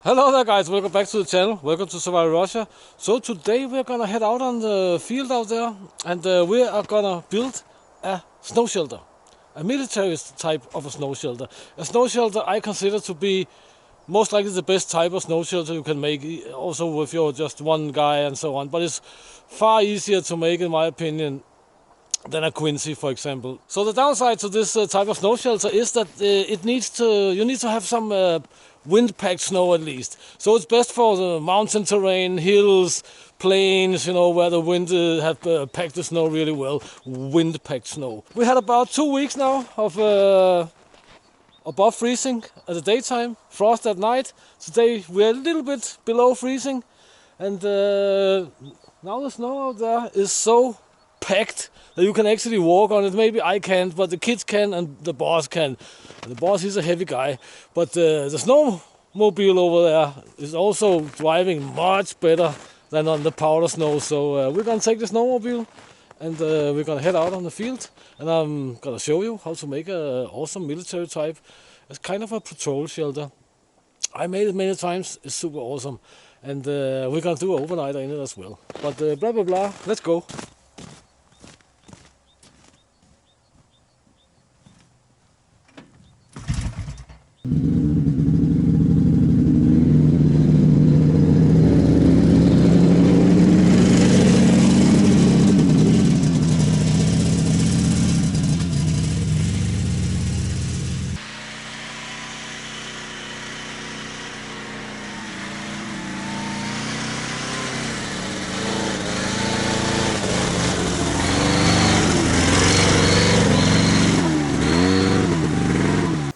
Hello there guys, welcome back to the channel, welcome to Survival Russia. So today we're gonna head out on the field out there and we are gonna build a snow shelter. A military type of a snow shelter. A snow shelter I consider to be most likely the best type of snow shelter you can make, also if you're just one guy and so on. But it's far easier to make in my opinion than a Quincy, for example. So the downside to this type of snow shelter is that you need to have some wind-packed snow at least. So it's best for the mountain terrain, hills, plains, you know, where the wind have packed the snow really well. Wind-packed snow. We had about 2 weeks now of above freezing at the daytime, frost at night. Today we're a little bit below freezing, and now the snow out there is so packed that you can actually walk on it. Maybe I can't, but the kids can and the boss can. And the boss is a heavy guy, but the snowmobile over there is also driving much better than on the powder snow. So we're gonna take the snowmobile and we're gonna head out on the field, and I'm gonna show you how to make an awesome military type. It's kind of a patrol shelter. I made it many times. It's super awesome, and we're gonna do an overnighter in it as well. But blah blah blah, let's go.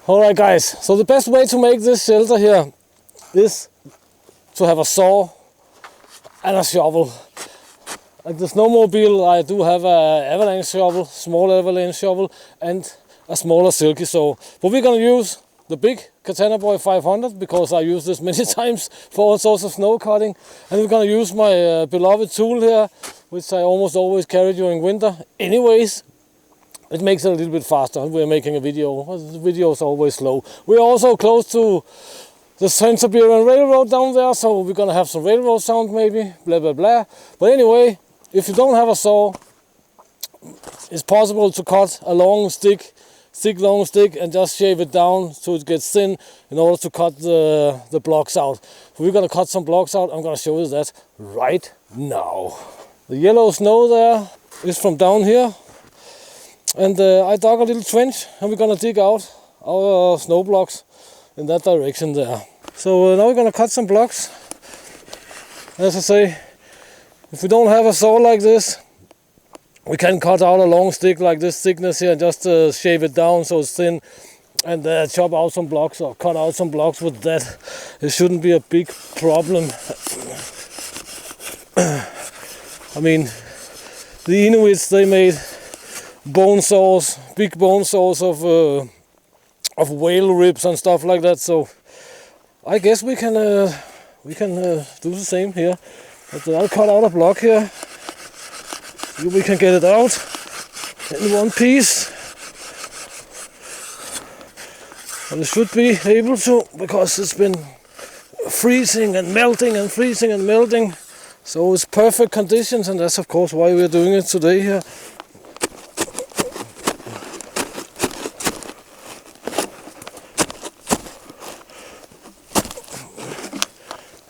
Alright guys, so the best way to make this shelter here is to have a saw and a shovel. Like the snowmobile, I do have an avalanche shovel, small avalanche shovel, and a smaller Silky saw. But we're gonna use the big Katana Boy 500 because I use this many times for all sorts of snow cutting. And we're gonna use my beloved tool here, which I almost always carry during winter anyways. It makes it a little bit faster. We're making a video. The video is always slow. We're also close to the Siberian Railroad down there, so we're gonna have some railroad sound maybe, blah blah blah. But anyway, if you don't have a saw, it's possible to cut a long stick, and just shave it down so it gets thin in order to cut the blocks out. So we're gonna cut some blocks out. I'm gonna show you that right now. The yellow snow there is from down here. And I dug a little trench, and we're gonna dig out our snow blocks in that direction there. So now we're gonna cut some blocks. As I say, if we don't have a saw like this, we can cut out a long stick like this thickness here and just shave it down so it's thin, and chop out some blocks or cut out some blocks with that. It shouldn't be a big problem. I mean, the Inuits, they made bone saws, big bone saws of whale ribs and stuff like that. So I guess we can do the same here. But I'll cut out a block here. We can get it out in one piece. And it should be able to, because it's been freezing and melting and freezing and melting. So it's perfect conditions, and that's of course why we're doing it today here.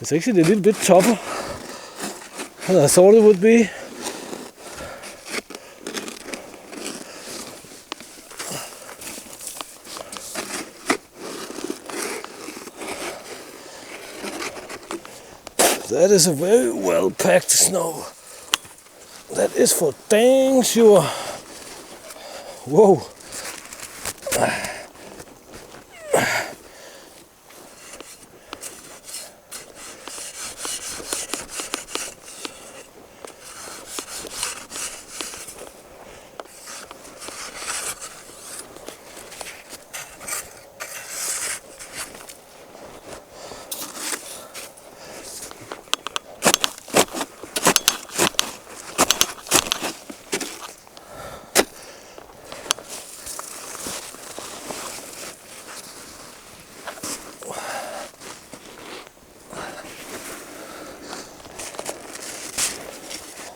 It's actually a little bit tougher than I thought it would be. That is a very well packed snow. That is for dang sure. Whoa.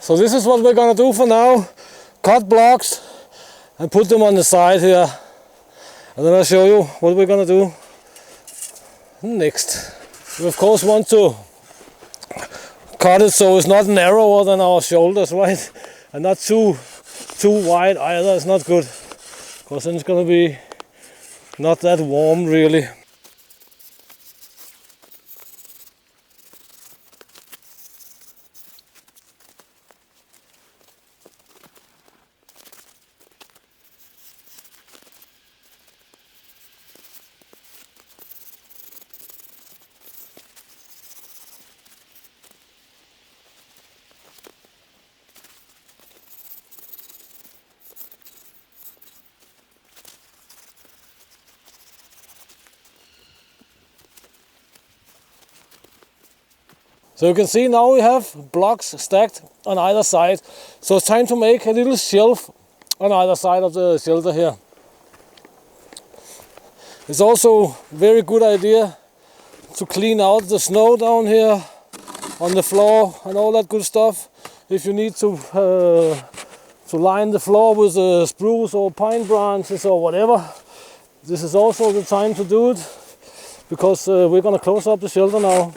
So this is what we're gonna do for now. Cut blocks and put them on the side here. And then I'll show you what we're gonna do next. We of course want to cut it so it's not narrower than our shoulders, right? And not too wide either. It's not good, because then it's gonna be not that warm really. So you can see now we have blocks stacked on either side. So it's time to make a little shelf on either side of the shelter here. It's also a very good idea to clean out the snow down here on the floor and all that good stuff. If you need to line the floor with spruce or pine branches or whatever, this is also the time to do it, because we're going to close up the shelter now.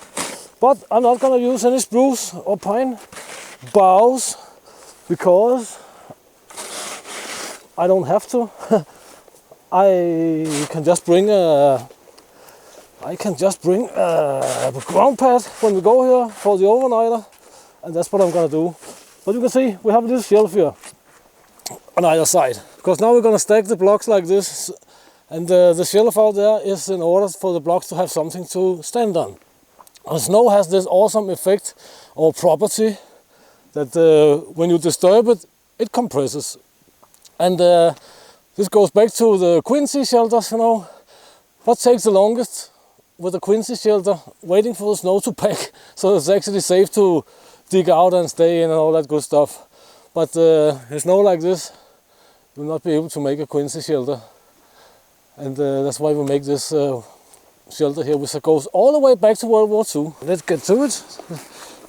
But I'm not going to use any spruce or pine boughs, because I don't have to. I can just bring a ground pad when we go here for the overnighter, and that's what I'm going to do. But you can see we have a little shelf here on either side, because now we're going to stack the blocks like this, and the shelf out there is in order for the blocks to have something to stand on. And snow has this awesome effect or property that when you disturb it, it compresses. And this goes back to the quincy shelters, you know. What takes the longest with the quincy shelter? Waiting for the snow to pack, so it's actually safe to dig out and stay in and all that good stuff. But in snow like this, you will not be able to make a quincy shelter. And that's why we make this shelter here, which goes all the way back to World War II. Let's get to it.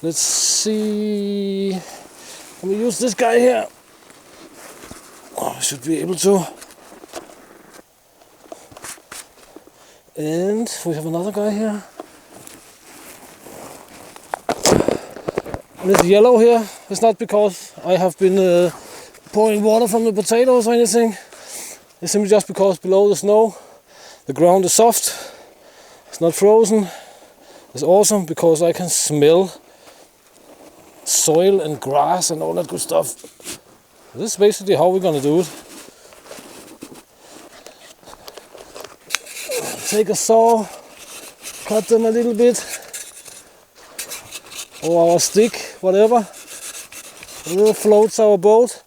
Let's see. Let me use this guy here. Oh, I should be able to. And we have another guy here. And this yellow here is not because I have been pouring water from the potatoes or anything. It's simply just because below the snow, the ground is soft. It's not frozen. It's awesome because I can smell soil and grass and all that good stuff. This is basically how we're gonna do it. Take a saw, cut them a little bit, or our stick, whatever. A little floats our boat.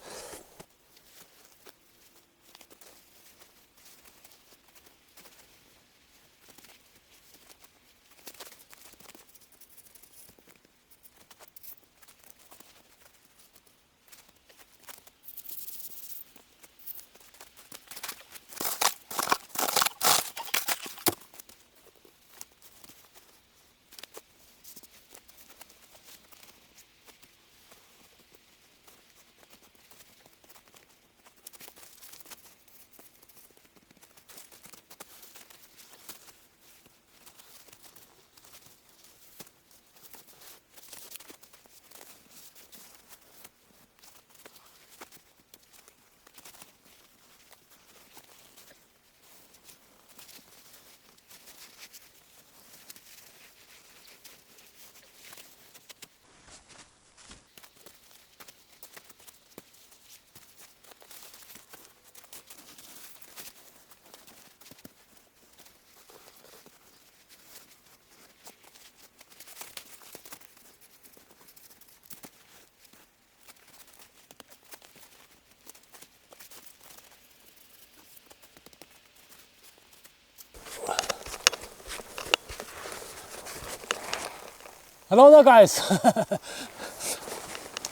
Hello there, guys.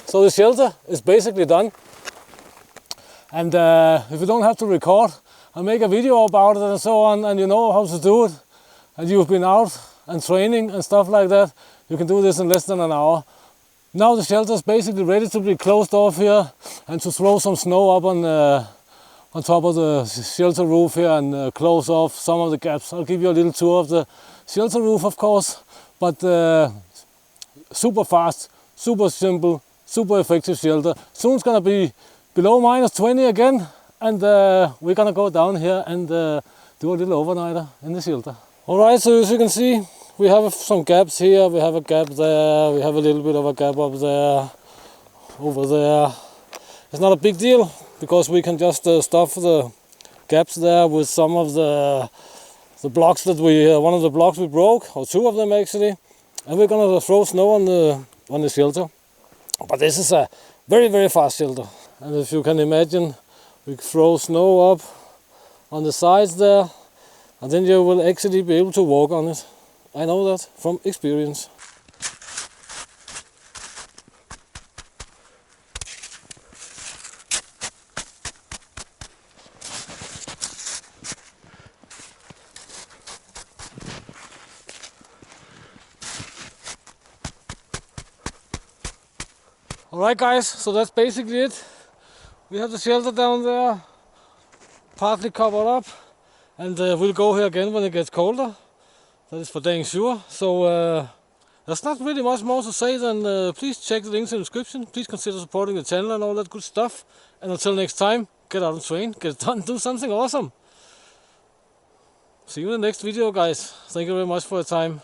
So the shelter is basically done, and if you don't have to record, I'll make a video about it and so on, and you know how to do it, and you've been out and training and stuff like that, you can do this in less than an hour. Now the shelter is basically ready to be closed off here and to throw some snow up on top of the shelter roof here and close off some of the gaps. I'll give you a little tour of the shelter roof, of course, but super fast, super simple, super effective shelter. Soon it's gonna be below -20 again, and we're gonna go down here and do a little overnighter in the shelter. Alright, so as you can see, we have some gaps here, we have a gap there, we have a little bit of a gap up there, over there. It's not a big deal, because we can just stuff the gaps there with some of the blocks that one of the blocks we broke, or two of them actually, and we're gonna throw snow on the shelter. But this is a very, very fast shelter, and if you can imagine, we throw snow up on the sides there, and then you will actually be able to walk on it. I know that from experience. Alright guys, so that's basically it. We have the shelter down there, partly covered up, and we'll go here again when it gets colder. That is for dang sure. So there's not really much more to say than please check the links in the description. Please consider supporting the channel and all that good stuff. And until next time, get out and train, get it done, do something awesome. See you in the next video guys. Thank you very much for your time.